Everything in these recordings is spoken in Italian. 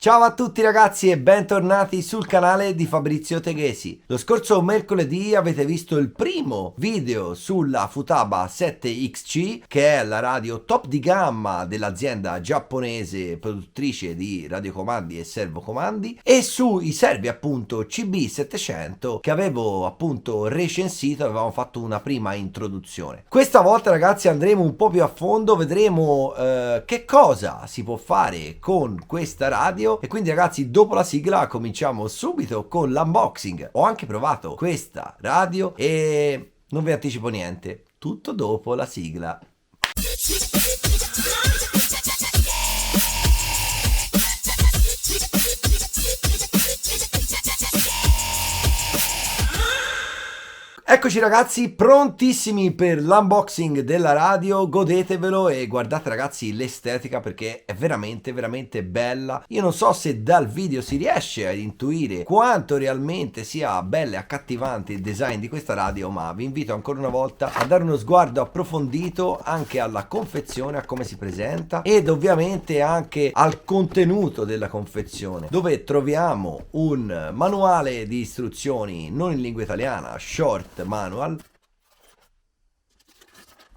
Ciao a tutti ragazzi e bentornati sul canale di Fabrizio Teghesi. Lo scorso mercoledì avete visto il primo video sulla Futaba 7XC, che è la radio top di gamma dell'azienda giapponese produttrice di radiocomandi e servocomandi, e sui servi appunto CB700 che avevo appunto recensito. Avevamo fatto una prima introduzione. Questa volta ragazzi andremo un po' più a fondo, vedremo che cosa si può fare con questa radio. E quindi ragazzi, dopo la sigla cominciamo subito con l'unboxing. Ho anche provato questa radio e non vi anticipo niente, tutto dopo la sigla. Eccoci ragazzi, prontissimi per l'unboxing della radio, godetevelo e guardate ragazzi l'estetica perché è veramente bella. Io non so se dal video si riesce ad intuire quanto realmente sia bella e accattivante il design di questa radio, ma vi invito ancora una volta a dare uno sguardo approfondito anche alla confezione, a come si presenta ed ovviamente anche al contenuto della confezione, dove troviamo un manuale di istruzioni non in lingua italiana, short manual.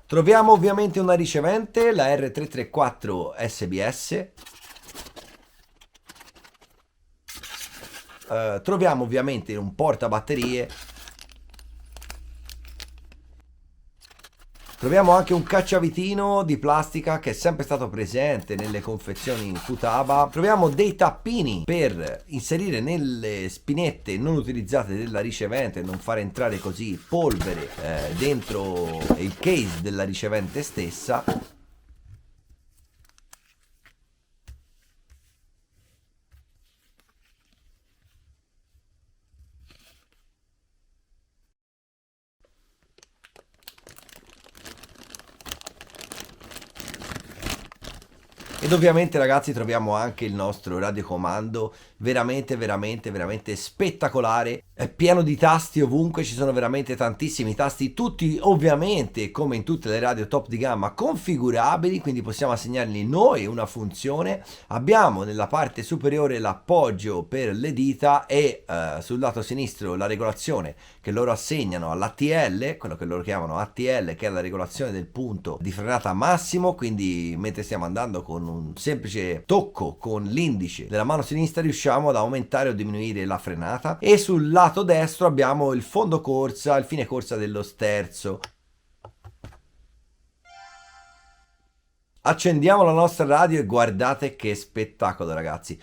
Troviamo ovviamente una ricevente, la R334 SBS. Troviamo ovviamente un portabatterie. Troviamo anche un cacciavitino di plastica che è sempre stato presente nelle confezioni Futaba. Troviamo dei tappini per inserire nelle spinette non utilizzate della ricevente, non fare entrare così polvere dentro il case della ricevente stessa. Ed ovviamente ragazzi troviamo anche il nostro radiocomando veramente spettacolare, è pieno di tasti ovunque, ci sono veramente tantissimi tasti, tutti ovviamente come in tutte le radio top di gamma configurabili, quindi possiamo assegnargli noi una funzione. Abbiamo nella parte superiore l'appoggio per le dita e sul lato sinistro la regolazione che loro assegnano all'ATL, quello che loro chiamano ATL, che è la regolazione del punto di frenata massimo, quindi mentre stiamo andando con un semplice tocco con l'indice della mano sinistra riusciamo ad aumentare o diminuire la frenata. E sul lato destro abbiamo il fondo corsa, il fine corsa dello sterzo. Accendiamo la nostra radio e guardate che spettacolo ragazzi.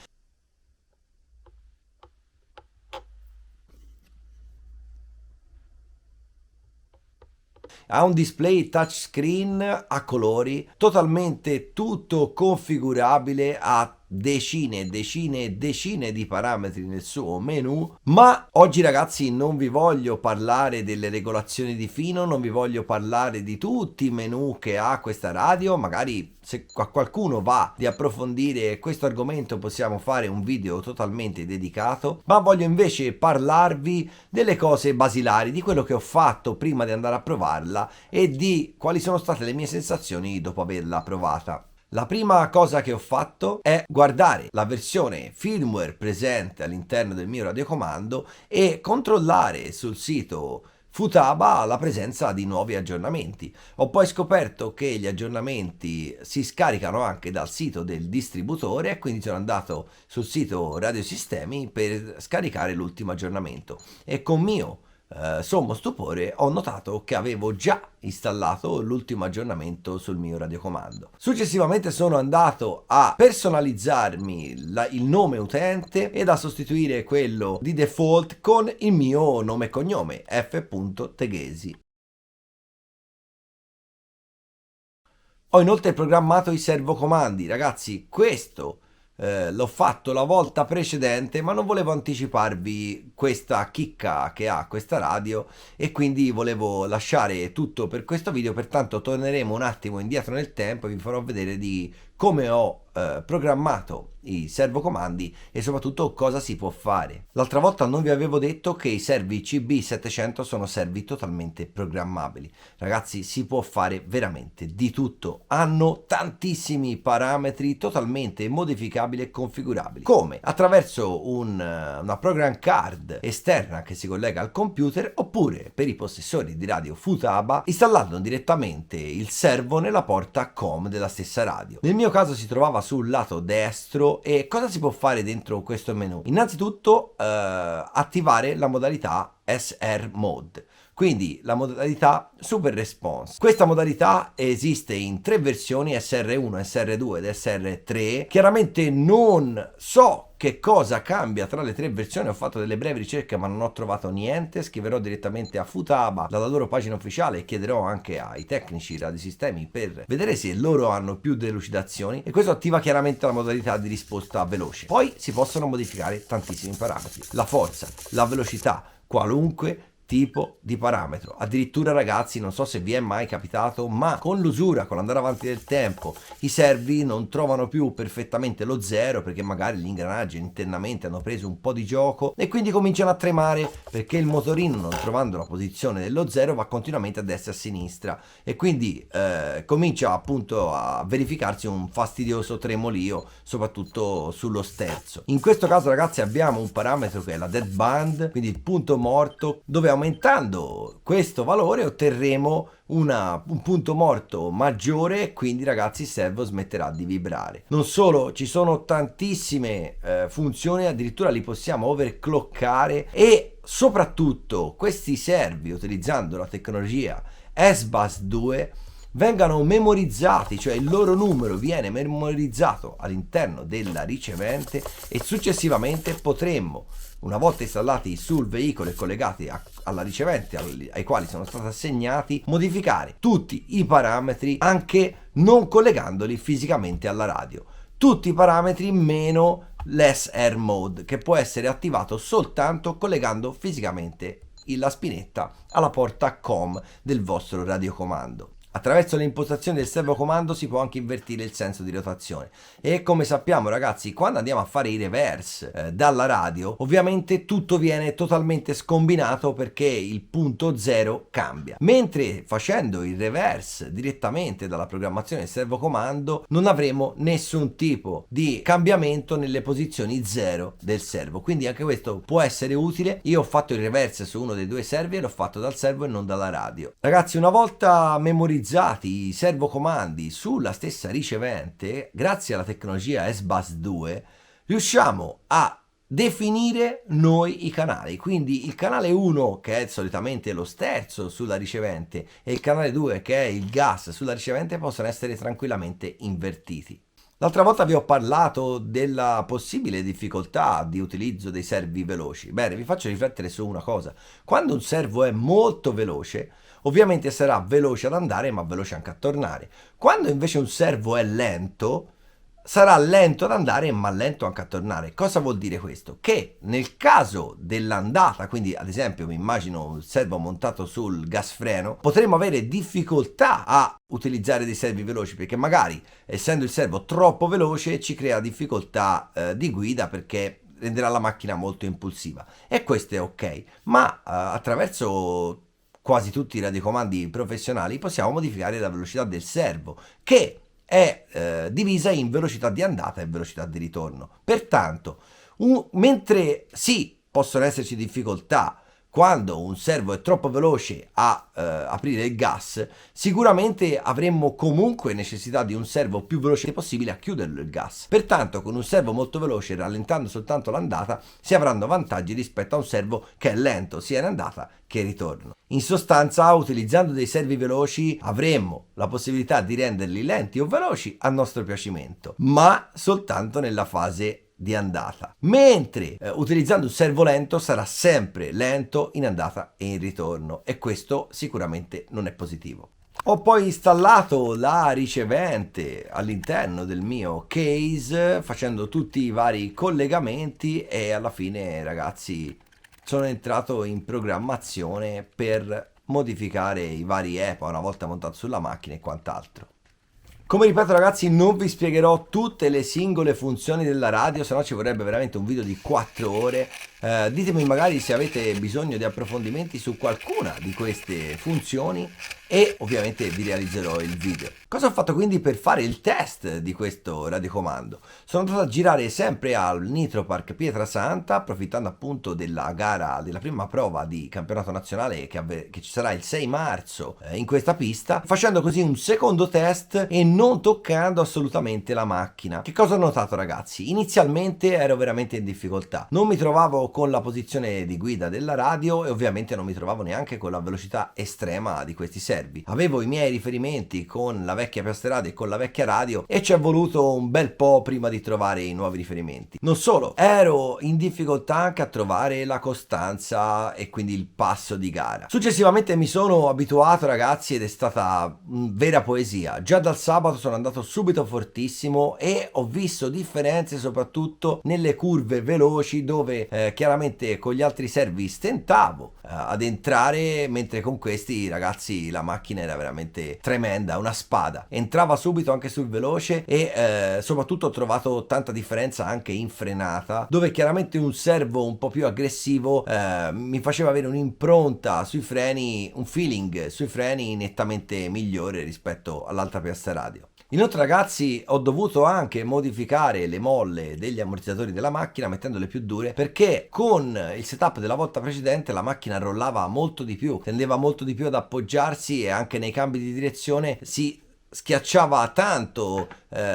Ha un display touchscreen a colori, totalmente tutto configurabile, ha decine di parametri nel suo menu. Ma oggi ragazzi non vi voglio parlare delle regolazioni di fino, non vi voglio parlare di tutti i menu che ha questa radio. Magari se a qualcuno va di approfondire questo argomento possiamo fare un video totalmente dedicato, ma voglio invece parlarvi delle cose basilari, di quello che ho fatto prima di andare a provarla e di quali sono state le mie sensazioni dopo averla provata. La prima cosa che ho fatto è guardare la versione firmware presente all'interno del mio radiocomando e controllare sul sito Futaba la presenza di nuovi aggiornamenti. Ho poi scoperto che gli aggiornamenti si scaricano anche dal sito del distributore e quindi sono andato sul sito Radiosistemi per scaricare l'ultimo aggiornamento e con mio sommo stupore ho notato che avevo già installato l'ultimo aggiornamento sul mio radiocomando. Successivamente sono andato a personalizzarmi il nome utente ed a sostituire quello di default con il mio nome e cognome, f.teghesi. Ho inoltre programmato i servocomandi. Ragazzi, questo l'ho fatto la volta precedente, ma non volevo anticiparvi questa chicca che ha questa radio e quindi volevo lasciare tutto per questo video. Pertanto torneremo un attimo indietro nel tempo e vi farò vedere di come ho programmato i servocomandi e soprattutto cosa si può fare. L'altra volta non vi avevo detto che i servi CB700 sono servi totalmente programmabili. Ragazzi, si può fare veramente di tutto. Hanno tantissimi parametri totalmente modificabili e configurabili. Come? Attraverso una program card esterna che si collega al computer, oppure per i possessori di radio Futaba installando direttamente il servo nella porta COM della stessa radio. Nel mio caso si trovava sul lato destro. E cosa si può fare dentro questo menu? Innanzitutto attivare la modalità SR Mode, quindi la modalità Super Response. Questa modalità esiste in 3 versioni, SR1, SR2 ed SR3. Chiaramente non so che cosa cambia tra le 3 versioni, ho fatto delle brevi ricerche ma non ho trovato niente. Scriverò direttamente a Futaba dalla loro pagina ufficiale e chiederò anche ai tecnici radiosistemi per vedere se loro hanno più delucidazioni, e questo attiva chiaramente la modalità di risposta veloce. Poi si possono modificare tantissimi parametri: la forza, la velocità, qualunque tipo di parametro. Addirittura, ragazzi, non so se vi è mai capitato, ma con l'usura, con l'andare avanti del tempo, i servi non trovano più perfettamente lo zero perché magari gli ingranaggi internamente hanno preso un po' di gioco e quindi cominciano a tremare perché il motorino, non trovando la posizione dello zero, va continuamente a destra e a sinistra e quindi comincia appunto a verificarsi un fastidioso tremolio, soprattutto sullo sterzo. In questo caso, ragazzi, abbiamo un parametro che è la dead band, quindi il punto morto, dove aumentando questo valore otterremo un punto morto maggiore e quindi, ragazzi, il servo smetterà di vibrare. Non solo, ci sono tantissime funzioni, addirittura li possiamo overclockare, e soprattutto questi servi, utilizzando la tecnologia S-Bus 2, vengano memorizzati, cioè il loro numero viene memorizzato all'interno della ricevente e successivamente potremmo, una volta installati sul veicolo e collegati alla ricevente ai quali sono stati assegnati, modificare tutti i parametri anche non collegandoli fisicamente alla radio. Tutti i parametri meno l'SR Mode, che può essere attivato soltanto collegando fisicamente la spinetta alla porta COM del vostro radiocomando. Attraverso le impostazioni del servocomando si può anche invertire il senso di rotazione e, come sappiamo, ragazzi, quando andiamo a fare i reverse dalla radio, ovviamente tutto viene totalmente scombinato perché il punto zero cambia, mentre facendo il reverse direttamente dalla programmazione del servocomando non avremo nessun tipo di cambiamento nelle posizioni zero del servo, quindi anche questo può essere utile. Io ho fatto il reverse su uno dei 2 servi e l'ho fatto dal servo e non dalla radio. Ragazzi, una volta memorizzati i servocomandi sulla stessa ricevente, grazie alla tecnologia S-Bus 2 riusciamo a definire noi i canali, quindi il canale 1, che è solitamente lo sterzo sulla ricevente, e il canale 2, che è il gas sulla ricevente, possono essere tranquillamente invertiti. L'altra volta vi ho parlato della possibile difficoltà di utilizzo dei servi veloci. Bene, vi faccio riflettere su una cosa: quando un servo è molto veloce, ovviamente sarà veloce ad andare ma veloce anche a tornare. Quando invece un servo è lento, sarà lento ad andare ma lento anche a tornare. Cosa vuol dire questo? Che nel caso dell'andata, quindi ad esempio mi immagino un servo montato sul gas freno, potremmo avere difficoltà a utilizzare dei servi veloci perché magari, essendo il servo troppo veloce, ci crea difficoltà di guida perché renderà la macchina molto impulsiva, e questo è ok, ma attraverso quasi tutti i radiocomandi professionali possiamo modificare la velocità del servo, che è divisa in velocità di andata e velocità di ritorno. Pertanto, mentre sì, possono esserci difficoltà quando un servo è troppo veloce a aprire il gas, sicuramente avremmo comunque necessità di un servo più veloce possibile a chiuderlo il gas. Pertanto, con un servo molto veloce, rallentando soltanto l'andata, si avranno vantaggi rispetto a un servo che è lento sia in andata che in ritorno. In sostanza, utilizzando dei servi veloci avremmo la possibilità di renderli lenti o veloci a nostro piacimento, ma soltanto nella fase di andata, mentre utilizzando un servo lento sarà sempre lento in andata e in ritorno, e questo sicuramente non è positivo. Ho poi installato la ricevente all'interno del mio case facendo tutti i vari collegamenti e alla fine, ragazzi, sono entrato in programmazione per modificare i vari EPA una volta montato sulla macchina e quant'altro. Come ripeto ragazzi, non vi spiegherò tutte le singole funzioni della radio, se no ci vorrebbe veramente un video di 4 ore. Ditemi magari se avete bisogno di approfondimenti su qualcuna di queste funzioni e ovviamente vi realizzerò il video. Cosa ho fatto quindi per fare il test di questo radiocomando? Sono andato a girare sempre al Nitro Park Pietrasanta, approfittando appunto della gara, della prima prova di campionato nazionale che ci sarà il 6 marzo in questa pista, facendo così un secondo test e non toccando assolutamente la macchina. Che cosa ho notato ragazzi? Inizialmente ero veramente in difficoltà, non mi trovavo con la posizione di guida della radio e ovviamente non mi trovavo neanche con la velocità estrema di questi servi. Avevo i miei riferimenti con la vecchia piastrada e con la vecchia radio e ci è voluto un bel po' prima di trovare i nuovi riferimenti. Non solo, ero in difficoltà anche a trovare la costanza e quindi il passo di gara. Successivamente mi sono abituato ragazzi ed è stata vera poesia. Già dal sabato sono andato subito fortissimo e ho visto differenze soprattutto nelle curve veloci dove chiaramente con gli altri servi stentavo ad entrare, mentre con questi ragazzi la macchina era veramente tremenda, una spada. Entrava subito anche sul veloce e soprattutto ho trovato tanta differenza anche in frenata, dove chiaramente un servo un po' più aggressivo mi faceva avere un'impronta sui freni, un feeling sui freni nettamente migliore rispetto all'altra piastra radio. Inoltre ragazzi ho dovuto anche modificare le molle degli ammortizzatori della macchina mettendole più dure, perché con il setup della volta precedente la macchina rollava molto di più, tendeva molto di più ad appoggiarsi e anche nei cambi di direzione si schiacciava tanto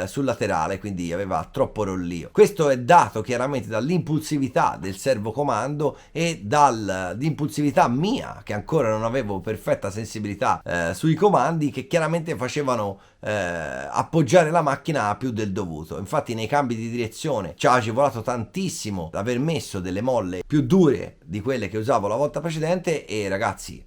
sul laterale, quindi aveva troppo rollio. Questo è dato chiaramente dall'impulsività del servocomando e dall'impulsività mia, che ancora non avevo perfetta sensibilità sui comandi, che chiaramente facevano appoggiare la macchina a più del dovuto. Infatti nei cambi di direzione ci ha agevolato tantissimo l'aver messo delle molle più dure di quelle che usavo la volta precedente e ragazzi,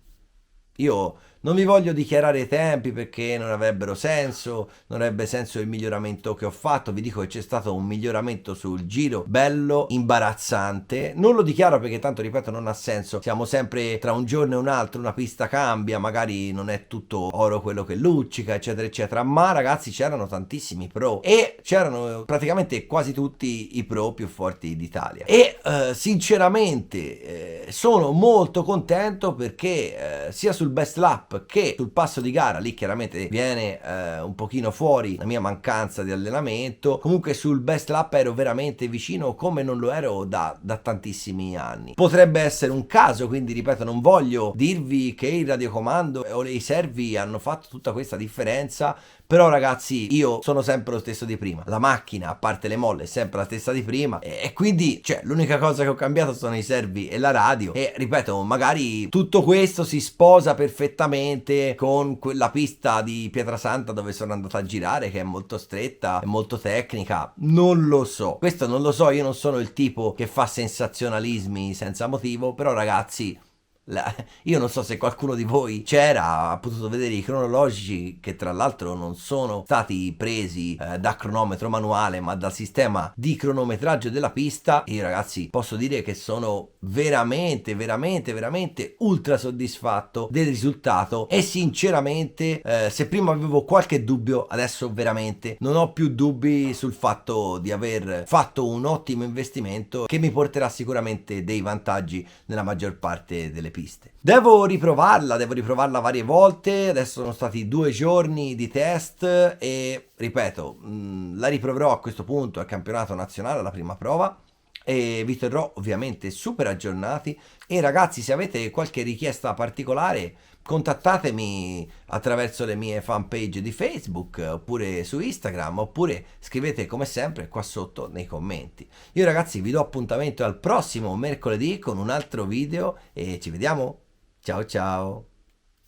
io non vi voglio dichiarare i tempi perché non avrebbero senso, non avrebbe senso il miglioramento che ho fatto. Vi dico che c'è stato un miglioramento sul giro bello, imbarazzante. Non lo dichiaro perché tanto, ripeto, non ha senso. Siamo sempre tra un giorno e un altro, una pista cambia, magari non è tutto oro quello che luccica, eccetera, eccetera. Ma ragazzi c'erano tantissimi pro e c'erano praticamente quasi tutti i pro più forti d'Italia. E sinceramente sono molto contento perché sia sul best lap che sul passo di gara, lì chiaramente viene un pochino fuori la mia mancanza di allenamento, comunque sul best lap ero veramente vicino come non lo ero da tantissimi anni. Potrebbe essere un caso, quindi ripeto, non voglio dirvi che il radiocomando o i servi hanno fatto tutta questa differenza, però ragazzi io sono sempre lo stesso di prima, la macchina a parte le molle è sempre la stessa di prima e quindi cioè l'unica cosa che ho cambiato sono i servi e la radio e ripeto magari tutto questo si sposa perfettamente con quella pista di Pietrasanta dove sono andato a girare, che è molto stretta, è molto tecnica. Non lo so, questo non lo so, io non sono il tipo che fa sensazionalismi senza motivo, però ragazzi io non so se qualcuno di voi c'era, ha potuto vedere i cronologici che tra l'altro non sono stati presi da cronometro manuale ma dal sistema di cronometraggio della pista. Io ragazzi posso dire che sono veramente ultra soddisfatto del risultato e sinceramente se prima avevo qualche dubbio adesso veramente non ho più dubbi sul fatto di aver fatto un ottimo investimento che mi porterà sicuramente dei vantaggi nella maggior parte delle piste. Devo riprovarla varie volte, adesso sono stati 2 giorni di test e ripeto, la riproverò a questo punto al campionato nazionale, alla prima prova, e vi terrò ovviamente super aggiornati e ragazzi se avete qualche richiesta particolare contattatemi attraverso le mie fanpage di Facebook oppure su Instagram oppure scrivete come sempre qua sotto nei commenti. Io ragazzi vi do appuntamento al prossimo mercoledì con un altro video e ci vediamo, ciao ciao!